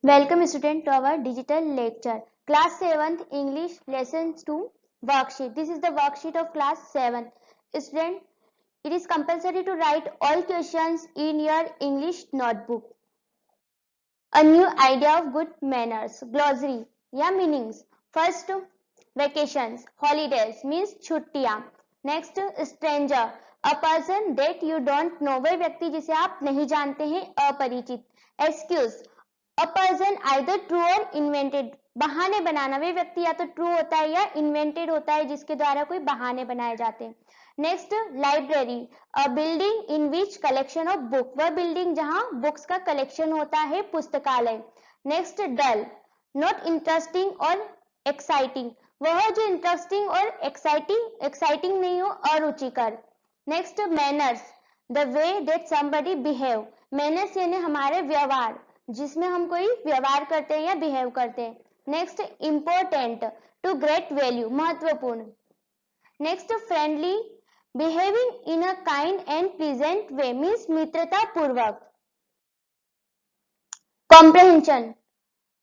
Welcome student to our digital lecture. Class 7th English lesson 2 worksheet. This is the worksheet of class 7. Student, it is compulsory to write all questions in your English notebook. A new idea of good manners. Glossary या meanings. First, vacations, holidays means छुट्टियां. Next, stranger, a person that you don't know. वह व्यक्ति जिसे आप नहीं जानते हैं, अपरिचित. Excuse, a person either true और इन्वेंटेड. बहाने बनाना, वे व्यक्ति या तो ट्रू होता है या इन्वेंटेड होता है जिसके द्वारा कोई बहाने बनाए जाते हैं. Next, library, a building in which collection of book, वह बिल्डिंग जहां बुक्स का कलेक्शन होता है, पुस्तकालय. नेक्स्ट, डल, नॉट इंटरेस्टिंग और एक्साइटिंग, वह जो इंटरेस्टिंग और एक्साइटिंग नहीं हो, अरुचिकर. Next, manners, the way that somebody behave, manners यानी हमारे व्यवहार, जिसमें हम कोई व्यवहार करते हैं या बिहेव करते हैं. Next, important, to great value, महत्वपूर्ण. Next, friendly, behaving in a kind and pleasant way means मित्रता पूर्वक. Comprehension.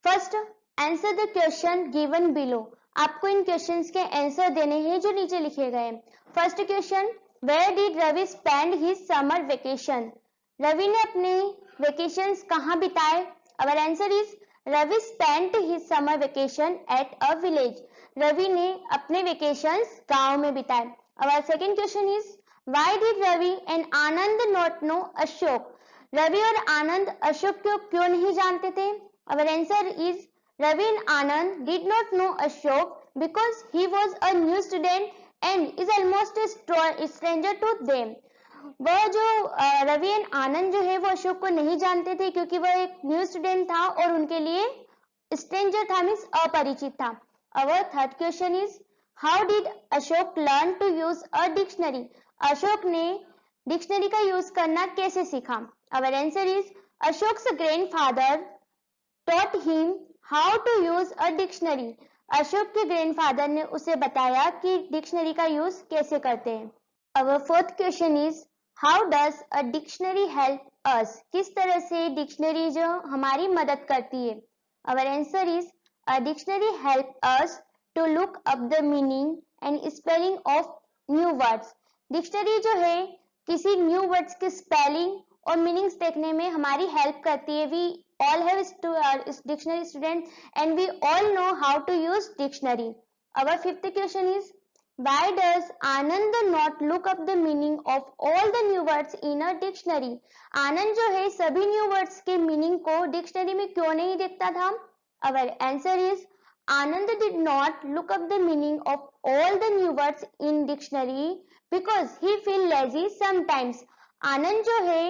First, answer the question given below, आपको इन क्वेश्चंस के आंसर देने हैं जो नीचे लिखे गए हैं. First question, where did Ravi spend his summer vacation, Ravi ने अपने वेकेशंस कहाँ बिताए. Our answer is Ravi spent his summer vacation at a village, Ravi ने अपने वेकेशंस गांव में बिताए. Our second question is why did Ravi and Anand not know Ashok, Ravi और आनंद अशोक को क्यों नहीं जानते थे. Our answer is Ravi and Anand did not know Ashok because he was a new student and is almost stranger to them. वह जो रवि एंड आनंद जो है वो अशोक को नहीं जानते थे क्योंकि वह एक न्यू स्टूडेंट था और उनके लिए स्ट्रेंजर था, मीन्स अपरिचित था. Our third question is how did Ashok learn to use a dictionary, Ashok ने डिक्शनरी का यूज करना कैसे सीखा. Our answer is Ashok's grandfather taught him how to use a dictionary, Ashok के ग्रैंडफादर ने उसे बताया कि डिक्शनरी का यूज कैसे करते हैं. Our fourth question is how does a dictionary help us, किस तरह से डिक्शनरी जो हमारी मदद करती है. Our answer is a dictionary help us to look up the meaning and spelling of new words, dictionary जो है किसी न्यू वर्ड्स के स्पेलिंग और मीनिंग्स देखने में हमारी हेल्प करती है. We all have dictionary students and we all know how to use dictionary. Our fifth question is why does Anand not look up the meaning of all the new words in a dictionary, आनंद जो है सभी new words के meaning को dictionary में क्यों नहीं देखता था. Our answer is Anand did not look up the meaning of all the new words in dictionary because he feel lazy sometimes. आनंद जो है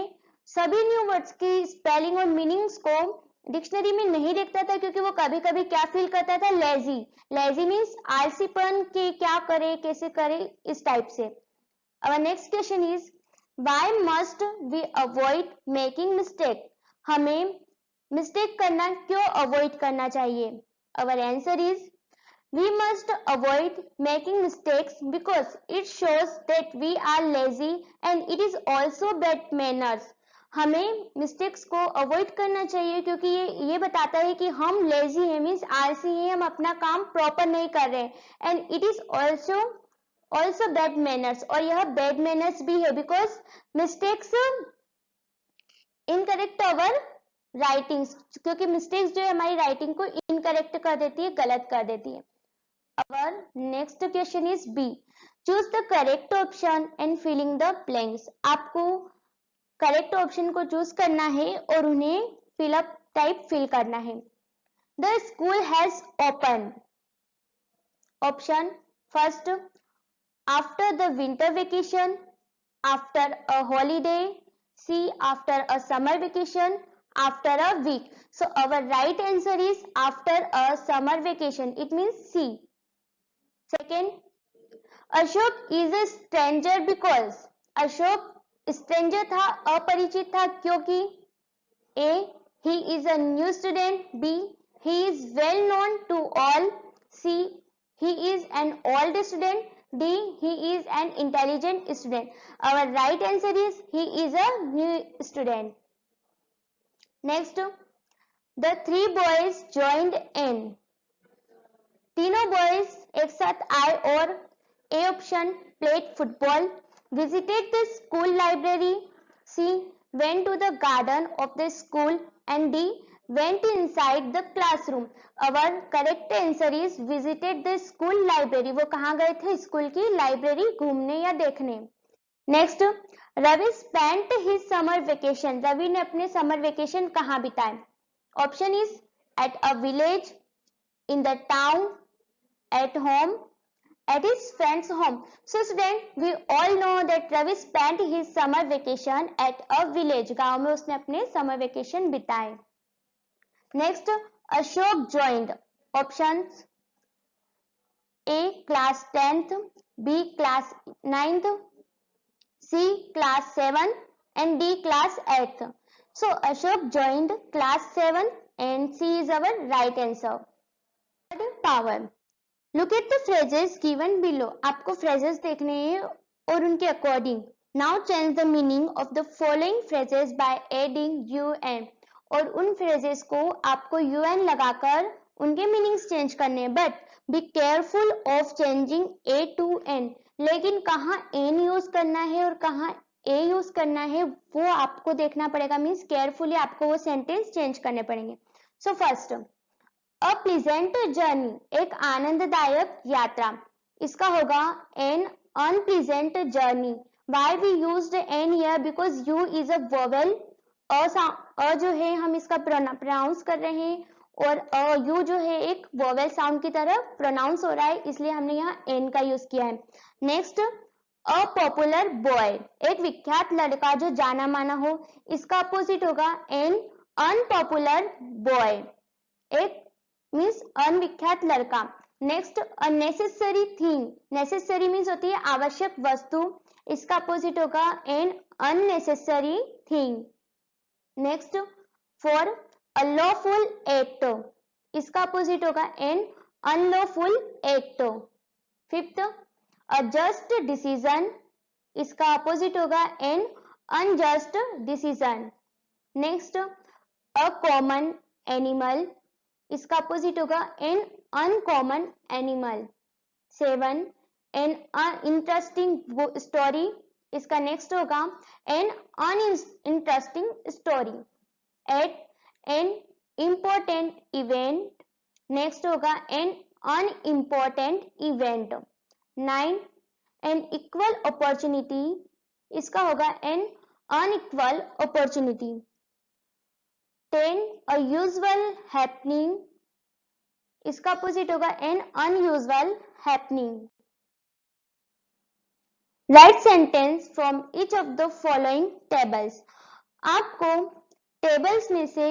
सभी न्यू वर्ड्स की स्पेलिंग और मीनिंग्स को डिक्शनरी में नहीं देखता था क्योंकि वो कभी कभी क्या फील करता था, लेजी. लेजी मीन्स आलसीपन, कि क्या करे कैसे करे इस टाइप से. Our next question is why must we avoid making mistake, हमें मिस्टेक करना क्यों अवॉइड करना चाहिए. Our answer is we must avoid making mistakes because it shows that we are lazy and it is also bad manners. हमें mistakes को avoid करना चाहिए क्योंकि ये बताता है कि हम लेजी हैं, मीन्स आलसी हैं, हम अपना काम प्रॉपर नहीं कर रहे हैं. And it is also bad manners, और यह बैड मैनर्स भी है because mistakes incorrect our writings, क्योंकि मिस्टेक्स जो है हमारी राइटिंग को इनकरेक्ट कर देती है, गलत कर देती है. Our next question is B. Choose the correct option and filling the blanks. आपको करेक्ट ऑप्शन को चूज करना है और उन्हें फिलअप टाइप फिल करना है. The school has opened. Option first, after the winter vacation, after a holiday, C, after a summer vacation, after a week. So our right answer is after a summer vacation. It means C. Second, Ashok is a stranger because, Ashok stranger था, अपरिचित था क्योंकि A he is a new student, B he is well known to all, C he is an old student, D he is an intelligent student. Our right answer is he is a new student. Next, The three boys joined in. तीनों boys एक साथ आए और A option played football, visited the school library, C went to the garden of the school, and D went inside the classroom. Our correct answer is visited the school library. वो कहाँ गए थे? School की library घूमने या देखने. Next, Ravi spent his summer vacation. Ravi ने अपने समर वेकेशन कहाँ बिताए? Option is at a village, in the town, at home, at his friend's home. So student, we all know that Ravi spent his summer vacation at a village. गांव में उसने अपने summer vacation बिताए. Next, Ashok joined. Options: A class 10th, B class 9th, C class 7th, and D class 8th. So Ashok joined class 7 and C is our right answer. Power. Look at the phrases given below. आपको phrases देखने हैं और उनके according. Now change the meaning of the following phrases by adding un. और उन phrases को आपको un लगाकर उनके meanings change करने हैं. But be careful of changing a to n. लेकिन कहाँ n use करना है और कहाँ a use करना है वो आपको देखना पड़ेगा. Means carefully आपको वो sentence change करने पड़ेंगे. So first, a pleasant journey, एक आनंददायक यात्रा. इसका होगा an unpleasant journey. Why we used an here? Because U is a vowel. A जो है हम इसका प्रोनाउंस कर रहे हैं और यू जो है एक वोवेल साउंड की तरह प्रोनाउंस हो रहा है, इसलिए हमने यहाँ एन का यूज किया है. नेक्स्ट, अ पॉपुलर बॉय, एक विख्यात लड़का जो जाना माना हो. इसका अपोजिट होगा एन अनपॉपुलर बॉय, एक मीन्स अनविख्यात लड़का. Next, unnecessary thing. Necessary means होती है आवश्यक वस्तु. इसका अपोजिट होगा an unnecessary thing. Next, for a lawful act. इसका अपोजिट होगा an unlawful act. Fifth, a just decision. इसका अपोजिट होगा an unjust decision. Next, a common animal. इसका अपोजिट होगा an uncommon animal. 7, an interesting story. इसका next होगा an uninteresting story. 8, an important event. Next होगा an unimportant event. 9, an equal opportunity. इसका होगा an unequal opportunity. 10, a usual happening. इसका opposite होगा an unusual happening. Write sentence from each of the following tables. आपको tables में से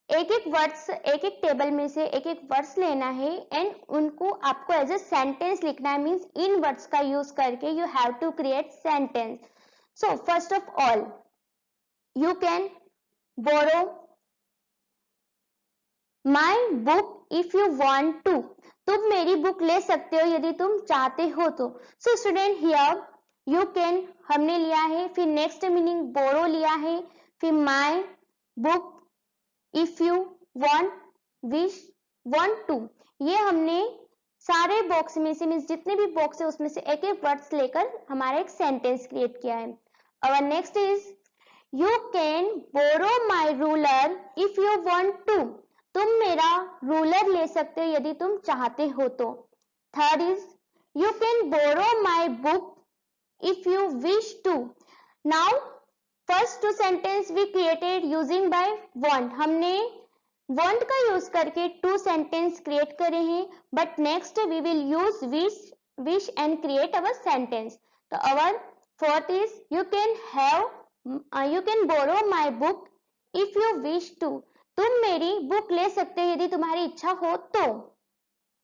एक एक टेबल में से एक एक वर्ड्स लेना है एंड उनको आपको एज ए सेंटेंस लिखना है. मीन्स इन वर्ड्स का यूज करके you have to create sentence. So first of all, you can borrow my book if you want to. तुम मेरी बुक ले सकते हो यदि तुम चाहते हो तो. So student, here you can हमने लिया है, फिर नेक्स्ट मीनिंग बोरो लिया है, फिर my book if you want, wish, want to. ये हमने सारे बॉक्स में से मीन्स जितने भी बॉक्स है उसमें से एक एक वर्ड्स लेकर हमारा एक सेंटेंस क्रिएट किया है. और next is you can borrow my ruler if you want to. तुम मेरा रूलर ले सकते हो यदि तुम चाहते हो तो. Third is you can borrow my book if you wish to. Now first two sentence we created using by want. हमने वांट का यूज करके टू सेंटेंस क्रिएट करे हैं, but next we will use wish and create our sentence. तो our fourth is you can borrow my book if you wish to. तुम मेरी book ले सकते हो यदि तुम्हारी इच्छा हो तो.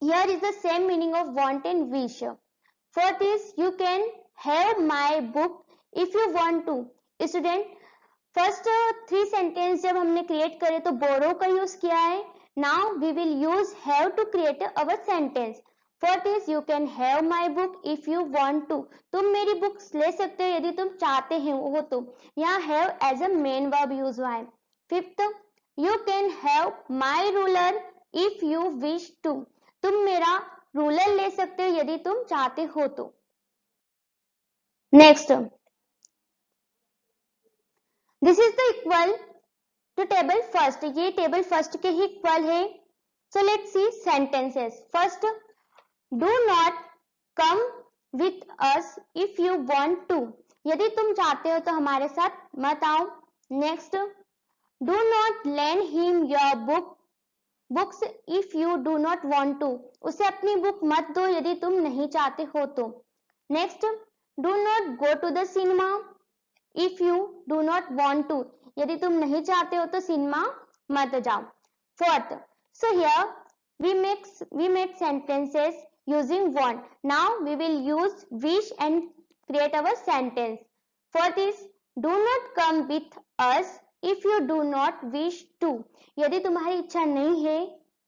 Here is the same meaning of want and wish. Fourth is you can have my book if you want to. Student, first three sentence जब हमने create करे तो borrow का use किया है. Now we will use have to create our sentence. Fourth is you can have my book if you want to. तुम मेरी books ले सकते हो यदि तुम चाहते हो तो. यहाँ have as a main verb use हुआ है. Fifth, You can have my ruler if you wish to. तुम मेरा रूलर ले सकते हो यदि तुम चाहते हो तो. Next, this is the equal to table first. ये टेबल फर्स्ट के ही इक्वल है. So let's see sentences. First, do not come with us if you want to. यदि तुम चाहते हो तो हमारे साथ मत आओ. Next, do not lend him your books if you do not want to. उसे अपनी बुक मत दो यदि तुम नहीं चाहते हो तो. Next, do not go to the cinema if you do not want to. यदि तुम नहीं चाहते हो तो सिनेमा मत जाओ. Fourth, so here we made sentences using want. Now we will use wish and create our sentence. Fourth is, do not come with us if you do not wish to. यदि तुम्हारी इच्छा नहीं है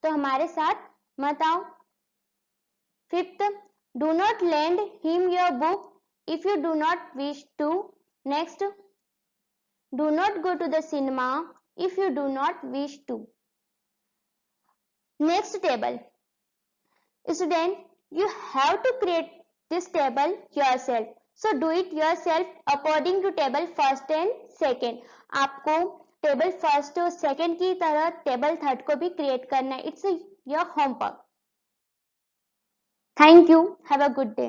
तो हमारे साथ मत आओ. Fifth, do not lend him your book if you do not wish to. Next, do not go to the cinema if you do not wish to. Next table. Student, you have to create this table yourself. So do it yourself according to table first and second. आपको table first और second की तरह table third को भी create करना है. It's your homework. Thank you. Have a good day.